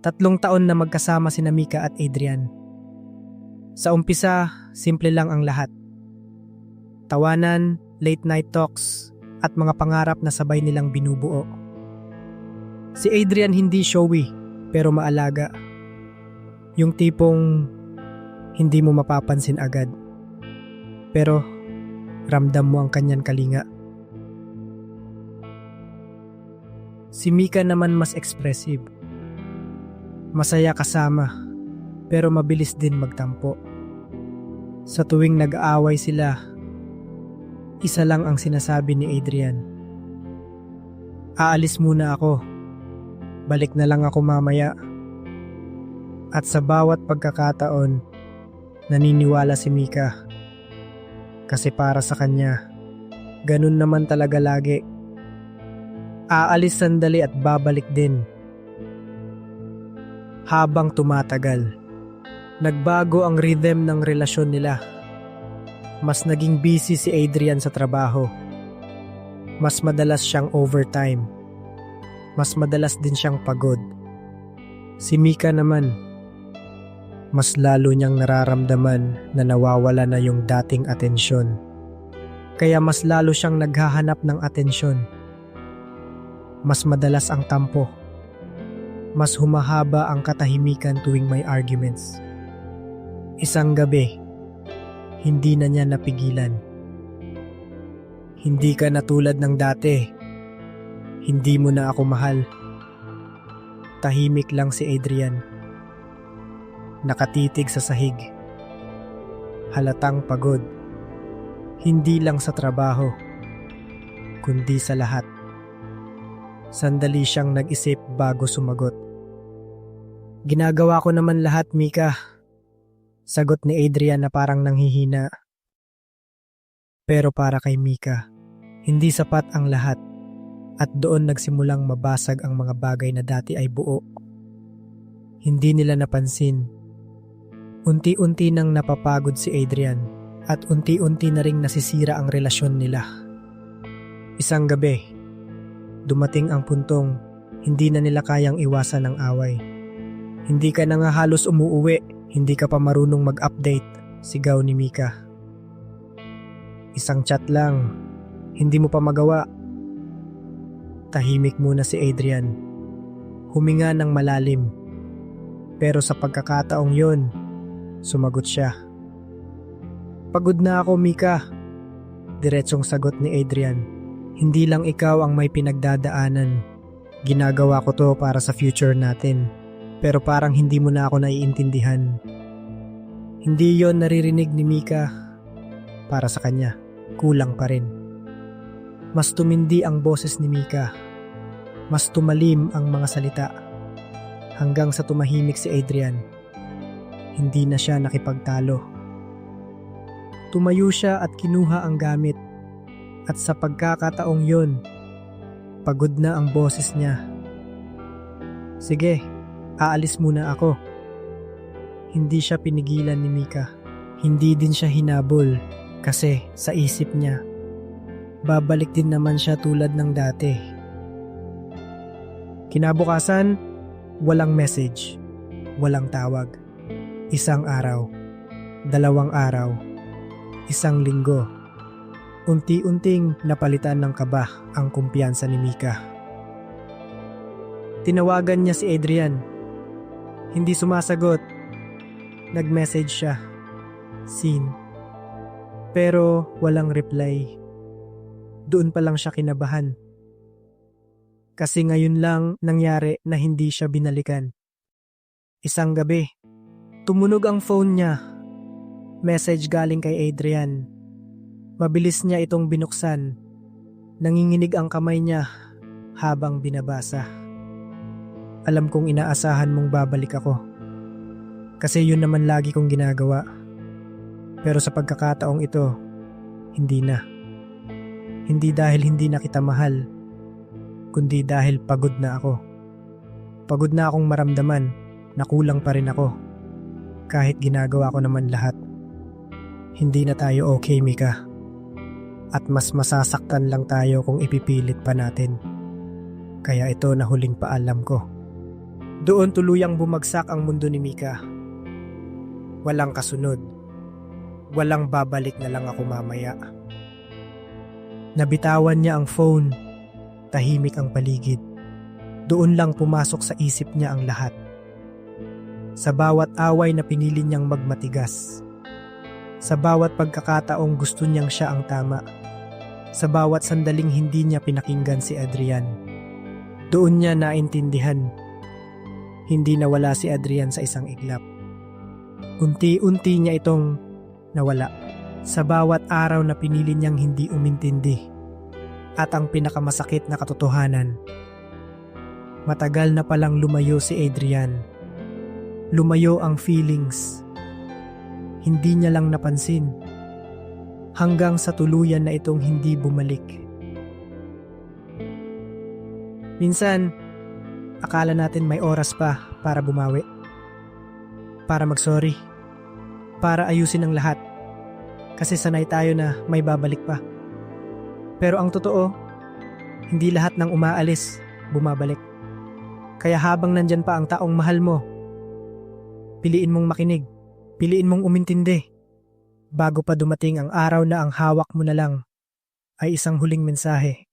3 taon na magkasama sina Mika at Adrian. Sa umpisa, simple lang ang lahat. Tawanan, late night talks, at mga pangarap na sabay nilang binubuo. Si Adrian hindi showy, pero maalaga. Yung tipong hindi mo mapapansin agad. Pero ramdam mo ang kanyang kalinga. Si Mika naman mas expressive. Masaya kasama, pero mabilis din magtampo. Sa tuwing nag-aaway sila, isa lang ang sinasabi ni Adrian. Aalis muna ako. Balik na lang ako mamaya. At sa bawat pagkakataon, naniniwala si Mika. Kasi para sa kanya, ganun naman talaga lagi. Aalis sandali at babalik din. Habang tumatagal, nagbago ang rhythm ng relasyon nila. Mas naging busy si Adrian sa trabaho. Mas madalas siyang overtime. Mas madalas din siyang pagod. Si Mika naman, mas lalo niyang nararamdaman na nawawala na yung dating atensyon. Kaya mas lalo siyang naghahanap ng atensyon. Mas madalas ang tampo. Mas humahaba ang katahimikan tuwing may arguments. Isang gabi, hindi na niya napigilan. Hindi ka na tulad ng dati. Hindi mo na ako mahal. Tahimik lang si Adrian. Nakatitig sa sahig. Halatang pagod. Hindi lang sa trabaho, kundi sa lahat. Sandali siyang nag-isip bago sumagot. Ginagawa ko naman lahat, Mika. Sagot ni Adrian na parang nanghihina. Pero para kay Mika, hindi sapat ang lahat. At doon nagsimulang mabasag ang mga bagay na dati ay buo. Hindi nila napansin. Unti-unti nang napapagod si Adrian at unti-unti na ring nasisira ang relasyon nila. Isang gabi, dumating ang puntong hindi na nila kayang iwasan ang away. Hindi ka na nga halos umuuwi, hindi ka pa marunong mag-update, sigaw ni Mika. Isang chat lang, hindi mo pa magawa. Tahimik muna si Adrian. Huminga ng malalim. Pero sa pagkakataong yon, sumagot siya. Pagod na ako, Mika. Diretsong sagot ni Adrian. Hindi lang ikaw ang may pinagdadaanan. Ginagawa ko to para sa future natin. Pero parang hindi mo na ako naiintindihan. Hindi yon naririnig ni Mika. Para sa kanya, kulang pa rin. Mas tumindi ang boses ni Mika. Mas tumalim ang mga salita. Hanggang sa tumahimik si Adrian. Hindi na siya nakipagtalo. Tumayo siya at kinuha ang gamit. At sa pagkakataong yon, pagod na ang boses niya. Sige, aalis muna ako. Hindi siya pinigilan ni Mika. Hindi din siya hinabol kasi sa isip niya, babalik din naman siya tulad ng dati. Kinabukasan, walang message, walang tawag. Isang araw, 2 araw, 1 linggo. Unti-unting napalitan ng kaba ang kumpiyansa ni Mika. Tinawagan niya si Adrian. Hindi sumasagot. Nag-message siya. Seen. Pero walang reply. Doon pa lang siya kinabahan. Kasi ngayon lang nangyari na hindi siya binalikan. Isang gabi, tumunog ang phone niya. Message galing kay Adrian. Mabilis niya itong binuksan. Nanginginig ang kamay niya habang binabasa. Alam kong inaasahan mong babalik ako. Kasi yun naman lagi kong ginagawa. Pero sa pagkakataong ito, hindi na. Hindi dahil hindi na kita mahal, kundi dahil pagod na ako. Pagod na akong maramdaman na kulang pa rin ako. Kahit ginagawa ko naman lahat. Hindi na tayo okay, Mika. At mas masasaktan lang tayo kung ipipilit pa natin. Kaya ito na huling paalam ko. Doon tuluyang bumagsak ang mundo ni Mika. Walang kasunod. Walang babalik na lang ako mamaya. Nabitawan niya ang phone. Tahimik ang paligid. Doon lang pumasok sa isip niya ang lahat. Sa bawat away na pinili niyang magmatigas. Sa bawat pagkakataong gusto niyang siya ang tama. Sa bawat sandaling hindi niya pinakinggan si Adrian. Doon niya naintindihan. Hindi nawala si Adrian sa isang iglap. Unti-unti niya itong nawala. Sa bawat araw na pinili niyang hindi umintindi. At ang pinakamasakit na katotohanan. Matagal na palang lumayo si Adrian. Lumayo ang feelings. Hindi niya lang napansin. Hanggang sa tuluyan na itong hindi bumalik. Minsan, akala natin may oras pa para bumawi. Para mag-sorry. Para ayusin ang lahat. Kasi sanay tayo na may babalik pa. Pero ang totoo, hindi lahat ng umaalis, bumabalik. Kaya habang nandyan pa ang taong mahal mo, piliin mong makinig, piliin mong umintindi. Bago pa dumating ang araw na ang hawak mo na lang ay isang huling mensahe.